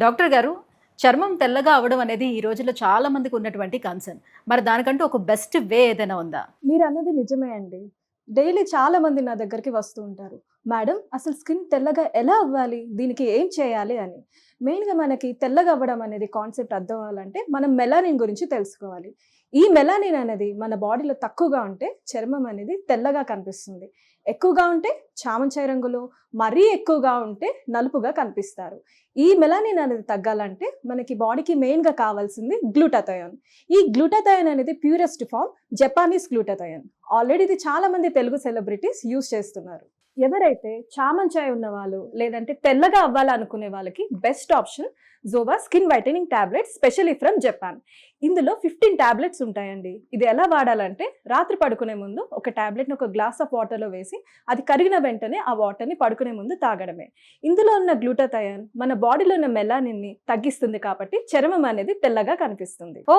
Doctor గారు, చర్మం తెల్లగా అవ్వడం అనేది ఈ రోజుల్లో చాలా మందికి ఉన్నటువంటి కన్సర్న్. మరి దానికంటూ ఒక బెస్ట్ వే ఏదైనా ఉందా? మీరన్నది నిజమే అండి. డైలీ చాలా మంది నా దగ్గరికి వస్తూ ఉంటారు. మేడం అసలు స్కిన్ తెల్లగా ఎలా అవ్వాలి? దీనికి ఏం చేయాలి అని. మెయిన్‌గా మనకి తెల్లగా అవ్వడం అనేది కాన్సెప్ట్ అర్థం అవ్వాలంటే మనం మెలానిన్ గురించి తెలుసుకోవాలి. ఈ మెలానిన్ అనేది మన బాడీలో తక్కువగా ఉంటే చర్మం అనేది తెల్లగా కనిపిస్తుంది. ఎక్కువగా ఉంటే చామంచాయ రంగులో, మరీ ఎక్కువగా ఉంటే నలుపుగా కనిపిస్తారు. ఈ మెలానిన్ అనేది తగ్గాలంటే మనకి బాడీకి మెయిన్‌గా కావాల్సింది గ్లూటాథయోన్. ఈ గ్లూటాథయోన్ అనేది purest form Japanese glutathione. Already ఇది చాలా మంది తెలుగు సెలబ్రిటీస్ యూజ్ చేస్తున్నారు. ఎవరైతే చామంచాయ ఉన్నవాళ్ళు లేదంటే తెల్లగా అవ్వాలనుకునే వాళ్ళకి బెస్ట్ ఆప్షన్ జోవా skin whitening tablets specially from Japan. ఇందులో 15 టాబ్లెట్స్ ఉంటాయండి. ఇది ఎలా వాడాలంటే రాత్రి పడుకునే ముందు ఒక టాబ్లెట్ని ఒక గ్లాస్ ఆఫ్ వాటర్లో వేసి అది కరిగిన వెంటనే ఆ వాటర్ని పడుకునే ముందు తాగడమే. ఇందులో ఉన్న గ్లూటాథయోన్ మన బాడీలో ఉన్న మెలానిన్ని తగ్గిస్తుంది కాబట్టి చర్మం అనేది తెల్లగా కనిపిస్తుంది. ఓ,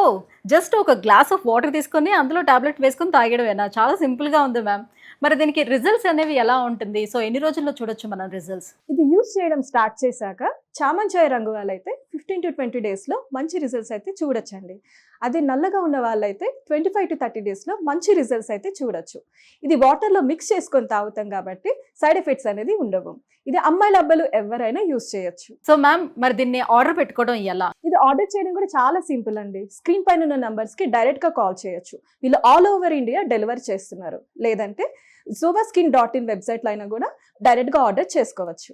జస్ట్ ఒక గ్లాస్ ఆఫ్ వాటర్ తీసుకొని అందులో టాబ్లెట్ వేసుకొని తాగడమేనా? చాలా సింపుల్గా ఉంది మ్యామ్. మరి దీనికి రిజల్ట్స్ అనేవి ఎలా ఉంటుంది? సో ఎన్ని రోజుల్లో చూడొచ్చు మనం రిజల్ట్స్? ఇది యూజ్ చేయడం స్టార్ట్ చేశాక చామంచాయ రంగు వాళ్ళైతే 15 to 20 డేస్లో మంచి రిజల్ట్స్ అయితే చూడొచ్చండి. అదే నల్లగా ఉన్న వాళ్ళైతే 25 to 30 డేస్లో మంచి రిజల్ట్స్ అయితే చూడొచ్చు. ఇది వాటర్లో మిక్స్ చేసుకొని తాగుతాం కాబట్టి సైడ్ ఎఫెక్ట్స్ అనేది ఉండవు. ఇది అమ్మాయిల అబ్బాయిలు ఎవరైనా యూజ్ చేయొచ్చు. సో మ్యామ్, మరి దీన్ని ఆర్డర్ పెట్టుకోవడం ఎలా? ఇది ఆర్డర్ చేయడం కూడా చాలా సింపుల్ అండి. స్క్రీన్ పైన ఉన్న నంబర్స్కి డైరెక్ట్గా కాల్ చేయొచ్చు. వీళ్ళు ఆల్ ఓవర్ ఇండియా డెలివరీ చేస్తున్నారు. లేదంటే zovaSkin.in వెబ్సైట్లో అయినా కూడా డైరెక్ట్గా ఆర్డర్ చేసుకోవచ్చు.